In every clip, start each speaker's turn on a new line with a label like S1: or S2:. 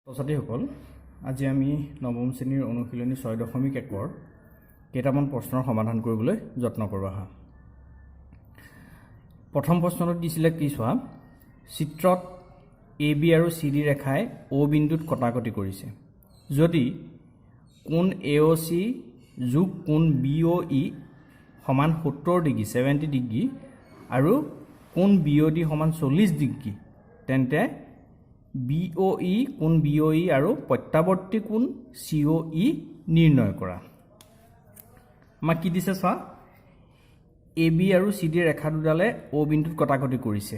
S1: ছাত্ৰীসকল আজি আমি নৱম শ্ৰেণীৰ অনুশীলনী 6.1 কেইটামান প্ৰশ্নৰ সমাধান কৰিবলৈ যত্ন কৰোঁ আহা। প্ৰথম প্ৰশ্নটো দিছিলে কি চোৱা, চিত্ৰত এ বি আৰু চি ডি ৰেখাই অ বিন্দুত কটাকটি কৰিছে। যদি কোণ এ অ চি যোগ কোণ বি অ ই সমান 70 ডিগ্ৰী 70 ডিগ্ৰী আৰু কোণ বি অ ডি সমান 40 ডিগ্ৰী, তেন্তে বি অ ই কোণ বি অ ই আৰু প্ৰত্যাৱৰ্তী কোণ চি অ ই নিৰ্ণয় কৰা। আমাক কি দিছে চোৱা, এ বি আৰু চি ডি ৰেখা দুডালে অ বিন্দুত কটাকটি কৰিছে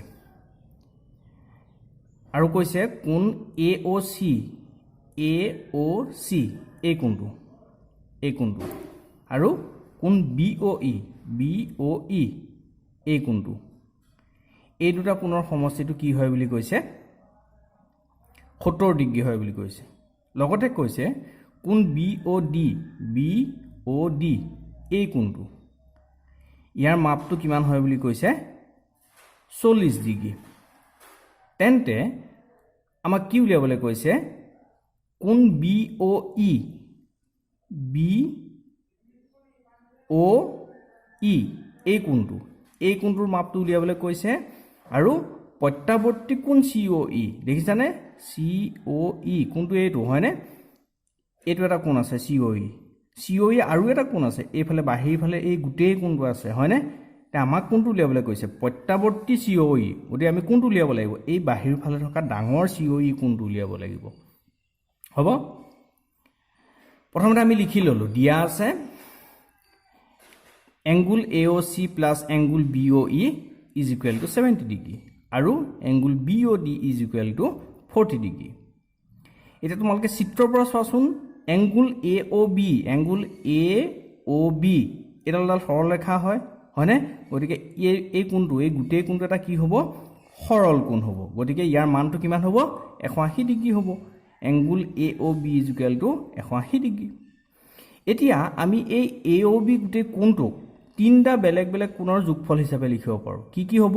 S1: আৰু কৈছে কোণ এ অ চি এই কোণটো আৰু কোণ বি অ ই এই কোণটো, এই দুটা কোণৰ সমষ্টিটো কি হয় বুলি কৈছে, 70 ডিগ্ৰী হয় বুলি কৈছে। লগতে কৈছে কোণ বি অ ডি এই কোণটো, ইয়াৰ মাপটো কিমান হয় বুলি কৈছে, 40 ডিগ্ৰী। তেন্তে আমাক কি উলিয়াবলৈ কৈছে, কোণ বি অ ই এই কোণটোৰ মাপটো উলিয়াবলৈ কৈছে আৰু প্ৰত্যাৱৰ্তী কোণ চি অ ই, দেখিছানে চি অ ই কোণটো এইটো হয়নে, এইটো এটা কোণ আছে চি অ ই আৰু এটা কোণ আছে এইফালে বাহিৰ ফালে, এই গোটেই কোণটো আছে হয়নে। এতিয়া আমাক কোণটো উলিয়াবলৈ কৈছে প্ৰত্যাৱৰ্তী চি অ ই, গতিকে আমি কোণটো উলিয়াব লাগিব, এই বাহিৰ ফালে থকা ডাঙৰ চি অ ই কোণটো উলিয়াব লাগিব। হ'ব, প্ৰথমতে আমি লিখি ল'লোঁ, দিয়া আছে angle A O C plus angle B O E is equal to 70 degree আৰু angle B O D is equal to 40 degree. এতিয়া তোমালোকে চিত্ৰৰ পৰা চোৱাচোন, এংগুল এ অ বি এইডাল সৰলৰেখা হয়নে, গতিকে এই কোণটো, এই গোটেই কোণটো এটা কি হ'ব, সৰল কোণ হ'ব, গতিকে ইয়াৰ মানটো কিমান হ'ব, 180 ডিগ্ৰী হ'ব। Angle A O B is equal to 180 degree. এতিয়া আমি এই এ অ বি গোটেই কোণটোক তিনিটা বেলেগ বেলেগ কোণৰ যোগফল হিচাপে লিখিব পাৰোঁ। কি হ'ব,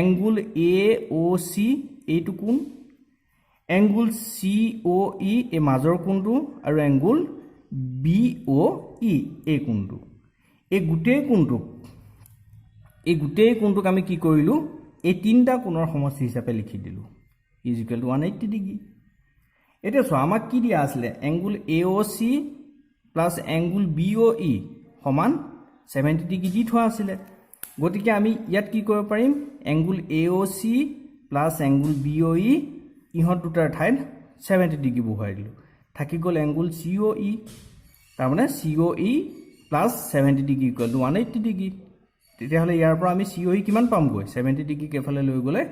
S1: এংগুল এ অ চি এইটো কোণ, এংগুল চি অ ই এই মাজৰ কোণটো আৰু এংগুল বি অ ই এই কোণটো। এই গোটেই কোণটোক আমি কি কৰিলোঁ, এই তিনিটা কোণৰ সমষ্টি হিচাপে লিখি দিলোঁ, ইজ ইকুৱেল টু 180 ডিগ্ৰী। এতিয়া চোৱা, আমাক কি দিয়া আছিলে, angle A O C plus angle B O ই সমান 70 ডিগ্ৰী দি থোৱা আছিলে, গতিকে আমি ইয়াত কি কৰিব পাৰিম, angle A O C plus angle B O ই ইহঁত দুটাৰ ঠাইত 70 ডিগ্ৰী বহুৱাই দিলোঁ, থাকি গ'ল এংগুল চি অ ই, তাৰমানে C O E plus 70 degree equal to 180 degree. তেতিয়াহ'লে ইয়াৰ পৰা আমি চি অ ই কিমান পামগৈ, 70 ডিগ্ৰীক এইফালে লৈ গ'লে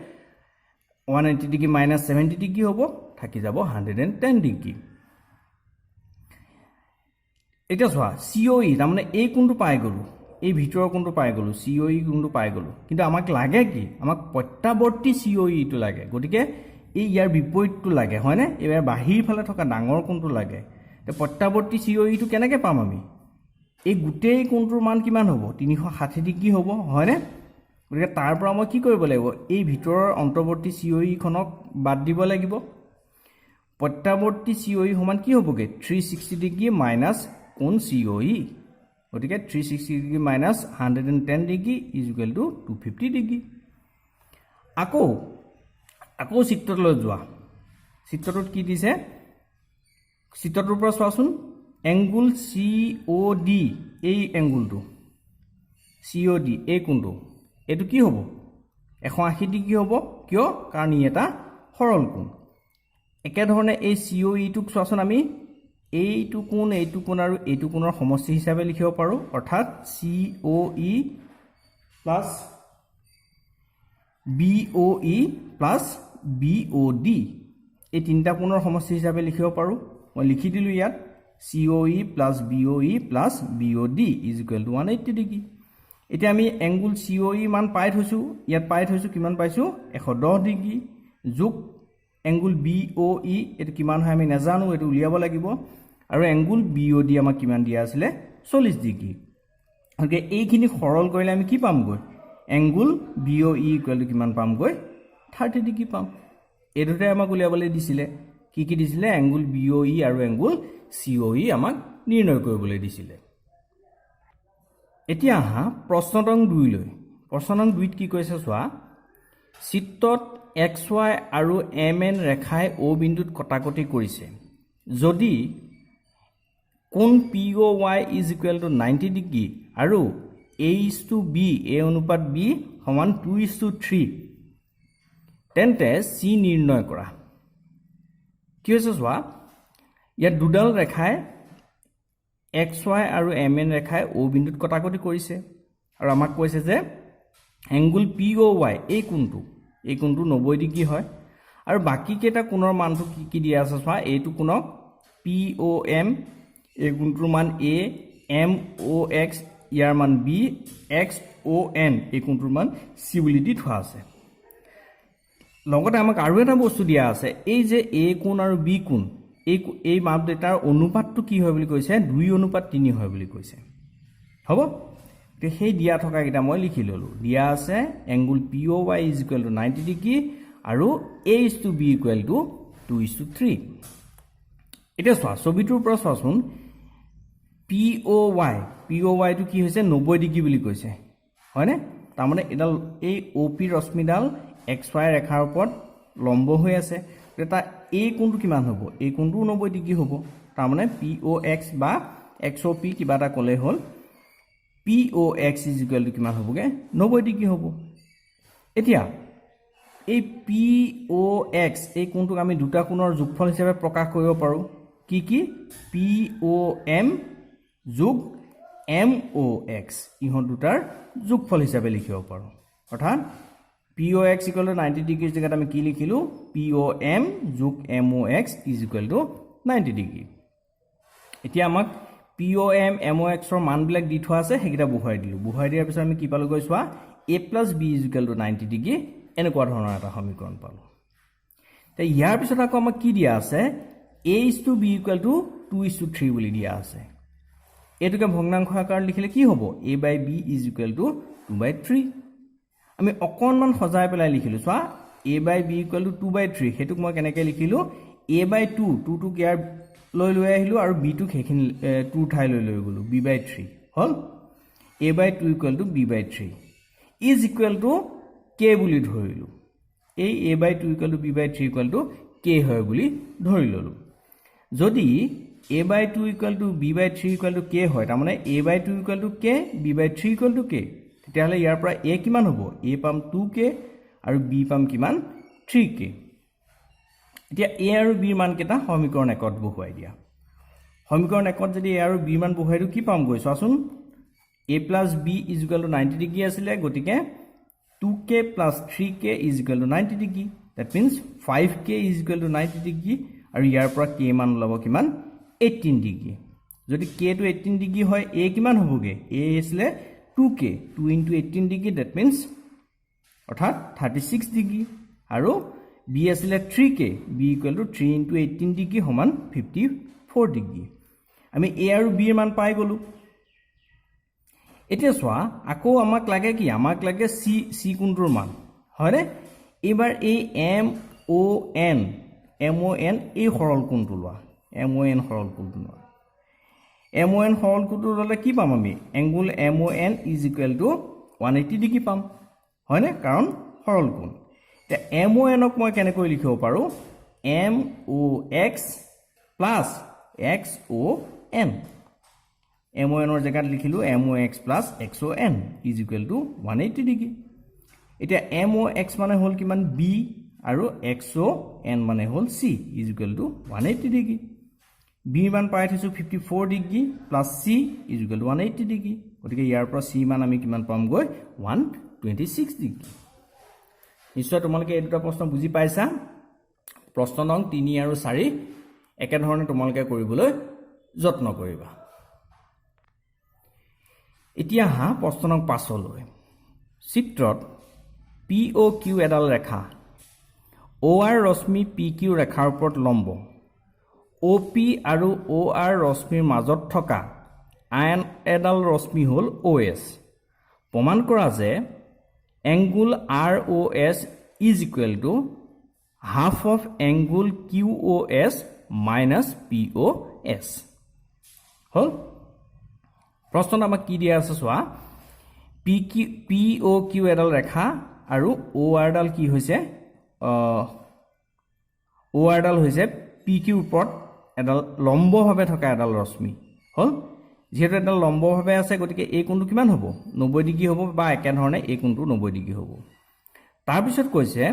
S1: 180 ডিগ্ৰী মাইনাছ 70 ডিগ্ৰী হ'ব, থাকি যাব 110 ডিগ্ৰী। এতিয়া চোৱা, চি অ ই তাৰমানে এই কোণটো পাই গ'লোঁ, এই ভিতৰৰ কোণটো পাই গ'লোঁ, চি অ ই কোণটো পাই গ'লোঁ, কিন্তু আমাক লাগে কি, আমাক প্ৰত্যাৱৰ্তী চি অ ইটো লাগে, গতিকে এই ইয়াৰ বিপৰীতটো লাগে হয়নে, এইবাৰ বাহিৰ ফালে থকা ডাঙৰ কোণটো লাগে। এতিয়া প্ৰত্যাৱৰ্তী চি অ ইটো কেনেকৈ পাম আমি, এই গোটেই কোণটোৰ মান কিমান হ'ব, 360 ডিগ্ৰী হ'ব হয়নে, গতিকে তাৰ পৰা মই কি কৰিব লাগিব, এই ভিতৰৰ অন্তৰ্বৰ্তী চি অ ইখনক বাদ দিব লাগিব। প্ৰত্যাৱৰ্তী চি অ ই সমান কি হ'বগৈ, 360 ডিগ্ৰী মাইনাছ কোণ চি অ ই, গতিকে 360 degree minus 110 degree is equal two 250 degree. আকৌ চিত্ৰটোলৈ যোৱা, চিত্ৰটোত কি দিছে, চিত্ৰটোৰ পৰা চোৱাচোন, এংগুল চি অ' ডি এই এংগুলটো, চি অ' ডি এই কোণটো, এইটো কি হ'ব, 180 ডিগ্ৰী হ'ব, কিয়, কাৰণ ই এটা সৰল কোণ। একেধৰণে এই চি অ' ইটোক চোৱাচোন, আমি এইটো কোণ আৰু এইটো কোণৰ সমষ্টি হিচাপে লিখিব পাৰোঁ, অৰ্থাৎ C O' E plus B O' E plus B O' D এই তিনিটা কোণৰ সমষ্টি হিচাপে লিখিব পাৰোঁ। মই লিখি দিলোঁ ইয়াত, C O' E plus B O' E plus B O' D is equal to 180 degree. এতিয়া আমি এংগুল চি অ' ই মান পাই থৈছোঁ, ইয়াত পাই থৈছোঁ, কিমান পাইছোঁ, 110 ডিগ্ৰী যোগ এংগুল বি অ' ই এইটো কিমান হয় আমি নাজানো, এইটো উলিয়াব লাগিব, আৰু এংগুল বি অ' ডি আমাক কিমান দিয়া আছিলে, 40 ডিগ্ৰী। গতিকে এইখিনি সৰল কৰিলে আমি কি পামগৈ, angle B O' E equal to কিমান পামগৈ, 30 ডিগ্ৰী পাম। এই দুটাই আমাক উলিয়াবলৈ দিছিলে, কি দিছিলে এংগুল BOE আৰু এংগুল COE আমাক নিৰ্ণয় কৰিবলৈ দিছিলে এতিয়া আহা প্ৰশ্ন নং 2 লৈ প্ৰশ্ন নং 2 ত কি কৈছে চোৱা চিত্ৰত XY আৰু MN ৰেখাই O বিন্দুত কটাকটি কৰিছে যদি কোণ POY = 90 ডিগ্ৰী আৰু A:B A অনুপাত B সমান 2:3 তেন্তে C নিৰ্ণয় কৰা কি হৈছে চোৱা ইয়াত দুডাল ৰেখাই XY আৰু MN ৰেখাই O বিন্দুত কটাকটি কৰিছে আৰু আমাক কৈছে যে এংগুল POY এই কোণটো 90 ডিগ্ৰী হয় আৰু বাকি কেইটা কোণৰ মানটো কি দিয়া আছে চোৱা এইটো কোণক POM এই কোণটোৰ মান A MOX ইয়াৰ মান B XON এই কোণটোৰ মান C বুলি দি থোৱা আছে লগতে আমাক আৰু এটা বস্তু দিয়া আছে এই যে A কোণ আৰু B কোণ এই মাপ দুটাৰ অনুপাতটো কি হয় বুলি কৈছে 2:3 হয় বুলি কৈছে হ'ব তে সেই দিয়া থকা কিটা মই লিখি ললো দিয়া আছে এংগুল POY = 90 ডিগ্ৰী আৰু A:B = 2:3 এটা চোৱা ছবিটোৰ পৰা চোৱাচোন POY টো কি হৈছে 90 ডিগ্ৰী বুলি কৈছে হয়নে তাৰ মানে এডাল এই OP ৰশ্মিডাল XY ৰেখাৰ ওপৰত লম্ব হৈ আছে এটা এই কোণটো কিমান হ'ব এই কোণটো 90 ডিগ্ৰী হ'ব তাৰ মানে POX বা XOP কিবা এটা ক'লে হ'ল POX = কিমান হ'বগে 90 ডিগ্ৰী হ'ব এতিয়া এই POX এই কোণটোক আমি দুটা কোণৰ যোগফল হিচাপে প্ৰকাশ কৰিব পাৰো কি POM যোগ MOX ইহঁত দুটাৰ যোগফল হিচাপে লিখিব পাৰো অৰ্থাৎ POX = 90 ডিগ্ৰীৰ জেগাত আমি কি লিখিলো POM যোগ MOX = 90 ডিগ্ৰী এতিয়া আমাক POM MOX ৰ মানবিলাক দি থোৱা আছে হেকিটা বহুৱাই দিলো বহুৱাই দিয়াৰ পিছত আমি কি পালো গৈ চোৱা A + B = 90 ডিগ্ৰী এনেকুৱা ধৰণৰ এটা সমীকৰণ পালো তে ইয়াৰ পিছত আকৌ আমাক কি দিয়া আছে A:B = 2:3 বুলি দিয়া আছে এটোকে ভগ্নাংশ আকাৰত লিখিলে কি হ'ব A/B = 2/3 আমি অকনমান সজাই পেলাই লিখিলো চোৱা A/B = 2/3 হেতুক মই কেনেকৈ লিখিলো A/2 2টোক ইয়াৰ লৈ আহিলো আৰু B টোক হেখিনি 2 ঠাই লৈ গলো B/3 হল A/2 = B/3 = K বুলি ধৰিলো এই A/2 = B/3 = K হয় বুলি ধৰি ললো যদি A/2 = B/3 = K হয় তাৰ মানে A/2 = K B/3 = K তেতিয়াহলে ইয়াৰ পৰা A কিমান হ'ব A পাম 2K আৰু B পাম কিমান 3K এতিয়া A আৰু B ৰ মান কেটা সমীকৰণ 1ত বহুৱাই দিয়া সমীকৰণ 1ত যদি A আৰু B ৰ মান বহুৱাই দিও কি পাম গৈ চোৱাচোন A + B = 90 ডিগ্ৰী আছিলে গতিকে 2K + 3K = 90 degree that means 5K = 90 degree আৰু ইয়াৰ পৰা K মান লব কিমান 18 ডিগ্ৰী যদি K টো 18 ডিগ্ৰী হয় A কিমান হ'বগে A আছিলে 2K 2 * 18 ডিগ্ৰী that means অৰ্থাৎ 36 ডিগ্ৰী আৰু B আছিলে 3K B = 3 * 18 ডিগ্ৰী সমান 54 ডিগ্ৰী আমি A আৰু B ৰ মান পাই গলো এতিয়া চোৱা আকৌ আমাক লাগে কি আমাক লাগে C কোণটোৰ মান হয়নে এবাৰ এই MON এই সৰল কোণটো লোৱা MON সৰল কোণটো লোৱা MON সৰল কোণটো ললে কি পাম আমি এংগুল MON = 180 ডিগ্ৰী পাম হয়নে কাৰণ সৰল কোণ তে MON ক মই কেনেকৈ লিখিব পাৰো MOX + XON MON ৰ জেগাত লিখিলো MOX + XON = 180 ডিগ্ৰী এতিয়া MOX মানে হল কিমান B আৰু XON মানে হল C = 180 ডিগ্ৰী B মান পাই থৈছো 54 ডিগ্ৰী + C = 180 ডিগ্ৰী গতিকে ইয়াৰ পৰা C মান আমি কিমান পাম গৈ 126 ডিগ্ৰী নিশ্চয় তোমালোকে এই দুটা প্ৰশ্ন বুজি পাইছা প্ৰশ্ন নং 3 আৰু 4 একে ধৰণে তোমালোকে কৰিবলৈ যত্ন কৰিবা এতিয়া হা প্ৰশ্ন নং 5 লৈ চিত্ৰত POQ এডাল ৰেখা OR ৰশ্মি PQ ৰেখাৰ ওপৰত লম্ব OP আৰু OR ৰশ্মিৰ মাজত থকা আন এডাল ৰশ্মি হল OS প্ৰমাণ কৰা যে angle ROS = half of angle QoS minus POS হ'ল প্ৰশ্নত আমাক কি দিয়া আছে চোৱা POQ এডাল ৰেখা আৰু OR ডাল কি হৈছে OR ডাল হৈছে PQ ওপৰত এডাল লম্বভাৱে থকা এডাল ৰশ্মি হ'ল যেহেতু এডাল লম্বভাৱে আছে গতিকে এই কোণটো কিমান হ'ব 90 ডিগ্ৰী হ'ব বা একে ধৰণে এই কোণটো 90 ডিগ্ৰী হ'ব তাৰ পিছত কৈছে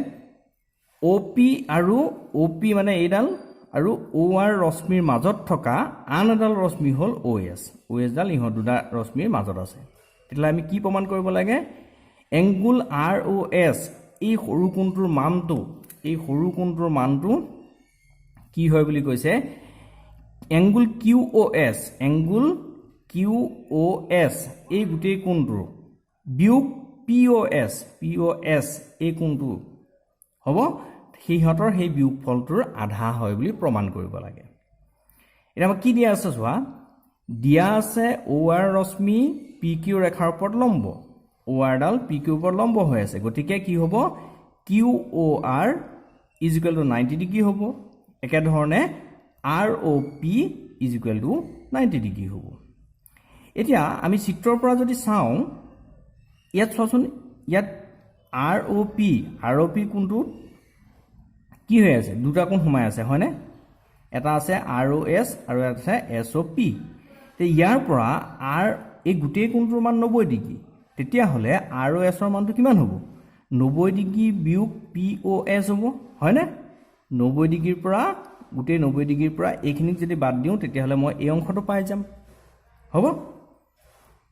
S1: OP আৰু OP মানে এইডাল আৰু OR ৰশ্মিৰ মাজত থকা আন এডাল ৰশ্মি হ'ল OS ডাল ইহঁত দুটা ৰশ্মিৰ মাজত আছে তেতিয়াহ'লে আমি কি প্ৰমাণ কৰিব লাগে এংগুল ROS এই সৰু কোণটোৰ মানটো কি হয় বুলি কৈছে এংগুল QoS এই গোটেই কোণটোৰ বিয়োগ POS এই কোণটো হ'ব সিহঁতৰ সেই বিয়োগফলটোৰ আধা হয় বুলি প্ৰমাণ কৰিব লাগে এটা আমাক কি দিয়া আছে চোৱা দিয়া আছে OR ৰশ্মি PQ ৰেখাৰ ওপৰত লম্ব OR ডাল PQ ওপৰত লম্ব হৈ আছে গতিকে কি হ'ব QOR = 90 ডিগ্ৰী হ'ব একে ধৰণে ROP = 90 ডিগ্ৰী হ'ব এতিয়া আমি চিত্ৰৰ পৰা যদি চাওঁ ইয়াত চোৱাচোন ইয়াত ROP কোণটো কি হৈ আছে দুটা কোণ সোমাই আছে হয়নে এটা আছে ROS আৰু এটা আছে SOP তে ইয়াৰ পৰা এই গোটেই কোণটোৰ মান 90 ডিগ্ৰী তেতিয়াহ'লে ROS ৰ মানটো কিমান হ'ব 90 ডিগ্ৰী বিয়োগ POS হ'ব হয়নে 90 ডিগ্ৰীৰ পৰা গোটেই 90 ডিগ্ৰীৰ পৰা এইখিনিক যদি বাদ দিওঁ তেতিয়াহ'লে মই এই অংশটো পাই যাম হ'ব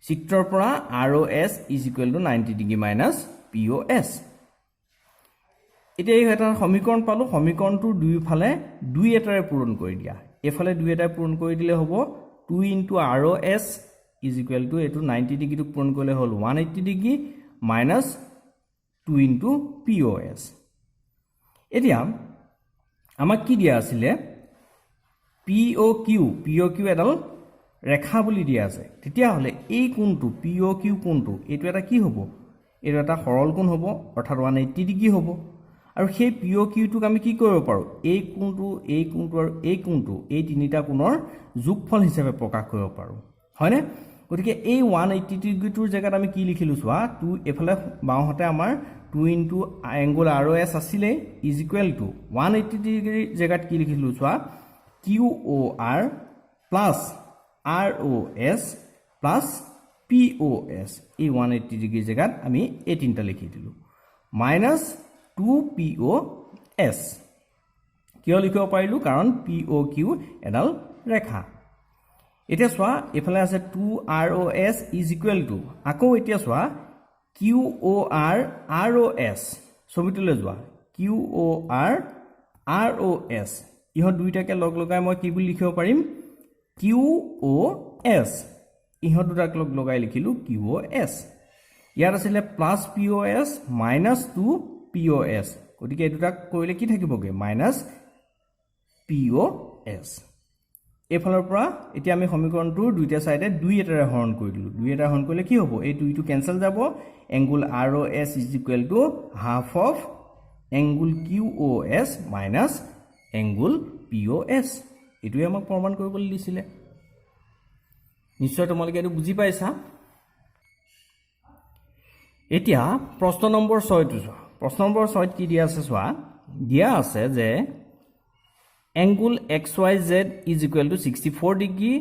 S1: চিত্ৰৰ পৰা ROS = 90 ডিগ্ৰী মাইনাছ POS এতিয়া এই এটা সমীকৰণ পালো সমীকৰণটোৰ দুইফালে 2 এটাৰে পূৰণ কৰি দিয়া এফালে 2 এটাৰে পূৰণ কৰি দিলে হ'ব 2 * ROS = এটো 90 ডিগ্ৰীটো পূৰণ কৰিলে হ'ল 180 ডিগ্ৰী মাইনাছ 2 * POS এতিয়া আমাক কি দিয়া আছিলে POQ এডাল ৰেখা বুলি দিয়া আছে তেতিয়াহ'লে এই কোণটো POQ কোণটো এইটো এটা কি হ'ব এইটো এটা সৰল কোণ হ'ব অৰ্থাৎ 180 ডিগ্ৰী হ'ব আৰু সেই POQটোক আমি কি কৰিব পাৰোঁ এই কোণটো আৰু এই কোণটো এই তিনিটা কোণৰ যোগফল হিচাপে প্ৰকাশ কৰিব পাৰোঁ হয়নে গতিকে এই 180 ডিগ্ৰীটোৰ জেগাত আমি কি লিখিলো চোৱা 2 এফালে বাওঁহাতে আমাৰ 2 এংগুল ROS আছিলে = 180 ডিগ্ৰী জেগাত কি লিখিলো চোৱা QOR plus ROS plus POS এই 180 ডিগ্ৰী জেগাত আমি এই তিনিটা লিখি দিলো মাইনাছ 2POS কিয় লিখিব পাৰিলো কাৰণ POQ এডাল ৰেখা এতিয়া চোৱা এফালে আছে 2ROS = আকৌ এতিয়া চোৱা QOR ROS ছবিটোলৈ যোৱা QOR ROS ইহঁত দুইটাকে লগ লগাই মই কি বুলি লিখিব পাৰিম QOS ইহঁত দুটাক লগ লগাই লিখিলো QOS ইয়াত আছিলে প্লাছ POS মাইনাছ 2POS গতিকে এই দুটাক কৰিলে কি থাকিবগে মাইনাছ POS এফালৰ পৰা এতিয়া আমি সমীকৰণটোৰ দুইটা সাইডে 2 এটাৰে হৰণ কৰি দিলো 2 এটা হৰণ কৰিলে কি হ'ব এই 2 টো কেনসেল যাব angle ROS = half of angle QOS minus angle POS এটোই আমাক প্ৰমাণ কৰিবলৈ দিছিলে নিশ্চয় তোমালোকে এটো বুজি পাইছা এতিয়া প্ৰশ্ন নম্বৰ 6 টো চোৱা প্ৰশ্ন নম্বৰ 6 কি দিয়া আছে চোৱা দিয়া আছে যে angle XYZ = 64 ডিগ্ৰী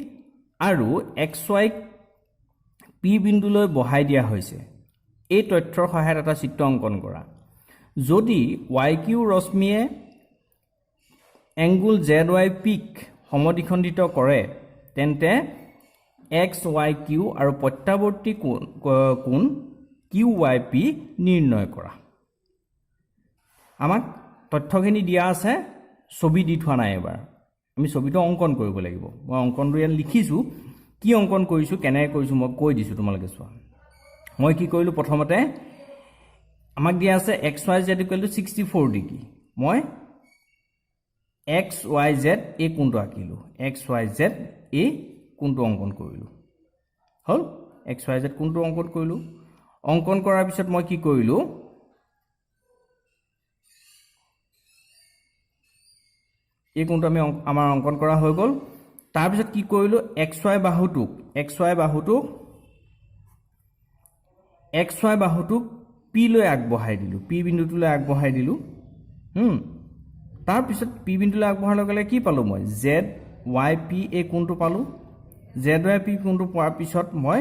S1: আৰু XY P বিন্দুলৈ বহাই দিয়া হৈছে এই তথ্যৰ সহায়ত এটা চিত্ৰ অংকন কৰা যদি YQ ৰশ্মিয়ে angle ZYP সমদ্বিখণ্ডিত কৰে তেন্তে XYQ আৰু প্ৰত্যাৱৰ্তী কোণ QYP নিৰ্ণয় কৰা আমাক তথ্যখিনি দিয়া আছে ছবি দি থোৱা নাই এবাৰ আমি ছবিটো অংকন কৰিব লাগিব মই অংকনটো ইয়াত লিখিছো কি অংকন কৰিছো কেনে কৰিছো মই কৈ দিছো তোমালোকে চোৱা মই কি কৰিলো প্ৰথমতে আমাক দিয়া আছে XYZ = 64 ডিগ্ৰী মই XYZ এই কোণটো আঁকিলো XYZ এই কোণটো অংকন কৰিলো হল XYZ কোণটো অংকন কৰিলো অংকন কৰাৰ পিছত মই কি কৰিলো এই কোণটো আমাৰ অংকন কৰা হৈ গ'ল তাৰপিছত কি কৰিলো xy বাহুটোক p লৈ আগবঢ়াই দিলো p বিন্দুটোলৈ আগবঢ়াই দিলো তাৰপিছত p বিন্দুলৈ আগবঢ়াৰ লগে লগে কি পালো মই ZYP এই কোণটো পালো ZYP কোণটো পোৱাৰ পিছত মই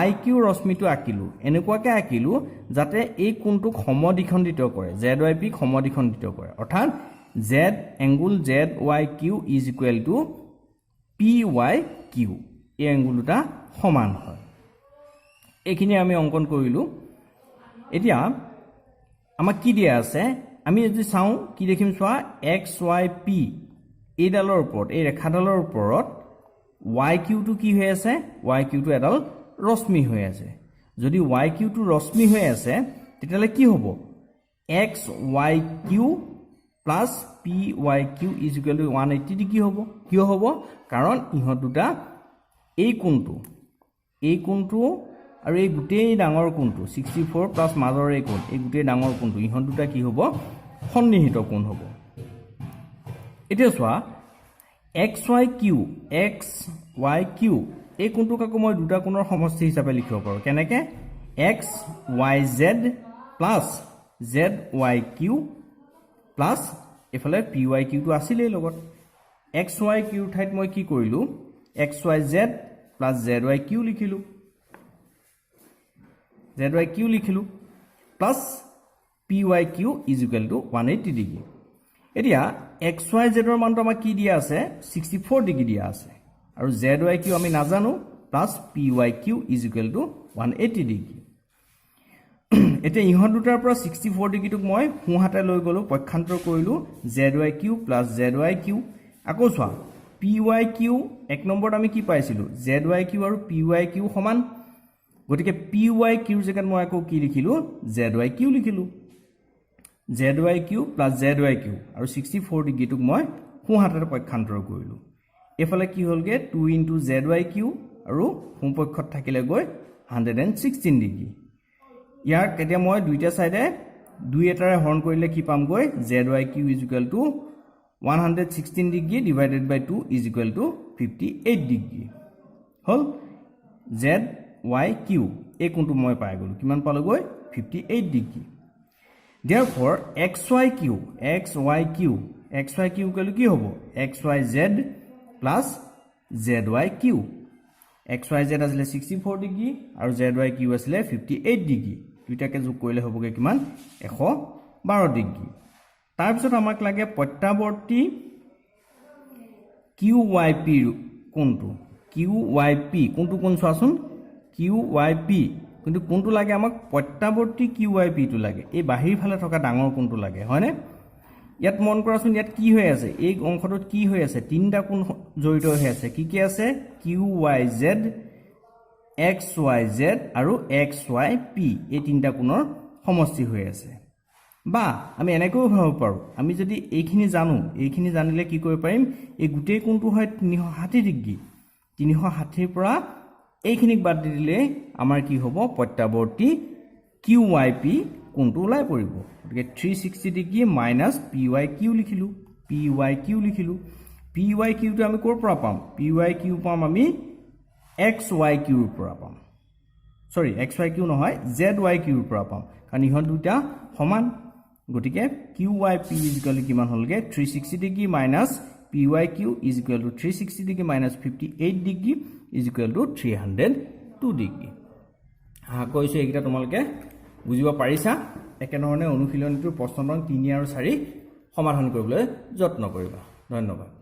S1: YQ ৰশ্মিটো আঁকিলো এনেকুৱাকৈ আঁকিলো যাতে এই কোণটোক সমদ্বিখণ্ডিত কৰে ZYP সমদ্বিখণ্ডিত কৰে অৰ্থাৎ Z angle ZYQ is equal to PYQ এই এংগুল দুটা সমান হয় এইখিনি আমি অংকন কৰিলো এতিয়া আমাক কি দিয়া আছে আমি যদি চাওঁ কি দেখিম চোৱা XYP এইডালৰ ওপৰত এই ৰেখাডালৰ ওপৰত YQ টো কি হৈ আছে YQ টো এডাল ৰশ্মি হৈ আছে যদি YQ টো ৰশ্মি হৈ আছে তেতিয়ালে কি হ'ব XYQ plus PYQ is equal to 180 degree হ'ব কিয় হ'ব কাৰণ ইহঁত দুটা এই কোণটো আৰু এই গোটেই ডাঙৰ কোণটো 64 প্লাস মাজৰ এই কোণ এই গোটেই ডাঙৰ কোণটো ইহঁত দুটা কি হ'ব সন্নিহিত কোণ হ'ব এতিয়া চোৱা XYQ এই কোণটোক আকৌ মই দুটা কোণৰ সমষ্টি হিচাপে লিখিব পাৰোঁ কেনেকৈ XYZ plus ZYQ প্লাস এফালে PYQ টো আছিলেই লগত XYQ ঠাইত মই কি কৰিলো XYZ plus ZYQ লিখিলো plus PYQ is equal to 180 degree এতিয়া XYZ ৰ মানটো আমাক কি দিয়া আছে 64 ডিগ্ৰী দিয়া আছে আৰু ZYQ আমি নাজানো plus PYQ is equal to 180 degree এতিয়া ইহঁত দুটাৰ পৰা 64 ডিগ্ৰীটোক মই সোঁহাতে লৈ গলো পক্ষান্তৰ কৰিলো ZYQ plus ZYQ আকৌ চোৱা PYQ এক নম্বৰত আমি কি পাইছিলো ZYQ আৰু PYQ সমান গতিকে PYQ ৰ জেগাত মই আকৌ কি লিখিলো ZYQ লিখিলো ZYQ plus ZYQ আৰু 64 ডিগ্ৰীটোক মই সোঁহাতে পক্ষান্তৰ কৰিলো এফালে কি হ'লগে 2 into ZYQ আৰু সোঁপক্ষত থাকিলে গৈ 116 ডিগ্ৰী ইয়াক এতিয়া মই দুইটা সাইডে দুই এটাৰে হৰণ কৰিলে কি পাম গৈ ZYQ is equal to 116 degree divided by 2 is equal to 58 degree hall ZYQ এই কোণটো মই পাই গলো কিমান পালো গৈ 58 ডিগ্ৰী therefore XYQ কলে কি হ'ব XYZ plus ZYQ XYZ আসলে 64 ডিগ্ৰী আৰু ZYQ আসলে 58 ডিগ্ৰী দুইটাকে যোগ কৰিলে হ'বগে কিমান 112 ডিগ্ৰী তাৰ পিছত আমাক লাগে প্ৰত্যাৱৰ্তী QYP কোণটো QYP কোনটো কোণ চোৱাচোন QYP কিন্তু কোনটো লাগে আমাক প্ৰত্যাৱৰ্তী QYP টো লাগে এই বাহিৰ ফালে থকা ডাঙৰ কোণটো লাগে হয়নে ইয়াত মন কৰাচোন ইয়াত কি হৈ আছে এই অংশটোত কি হৈ আছে তিনটা কোণ জড়িত হৈ আছে কি আছে QYZ XYZ আৰু XYP এই তিনটা কোণৰ সমষ্টি হৈ আছে বা আমি এনেকৈ ভাবিব পাৰো আমি যদি এইখিনি জানো এইখিনি জানিলে কি কৰিব পাৰিম এই গোটেই কোণটো হয় 360 ডিগ্ৰী 360 ৰ পৰা এইখিনিক বাদ দিলে আমাৰ কি হ'ব প্ৰত্যাৱৰ্তী QYP কোণটো ওলাই পৰিব গতিকে 360 ডিগ্ৰী মাইনাস PYQ লিখিলো PYQ টো আমি ক'ৰ পৰা পাম PYQ পাম আমি XYQ ৰ পৰা পাম সৰি XYQ নহয় ZYQ ৰ পৰা পাম কাৰণ ইহঁত দুটা সমান গতিকে QYP কিমান হ'লগে 360 degree minus PYQ 360 degree minus 58 degree 302 degree কৈছো এইটা তোমালোকে বুজিব পাৰিছা একেধৰণে অনুশীলনীটোৰ প্ৰশ্ন নং 3 আৰু 4 সমাধান কৰিবলৈ যত্ন কৰিবা ধন্যবাদ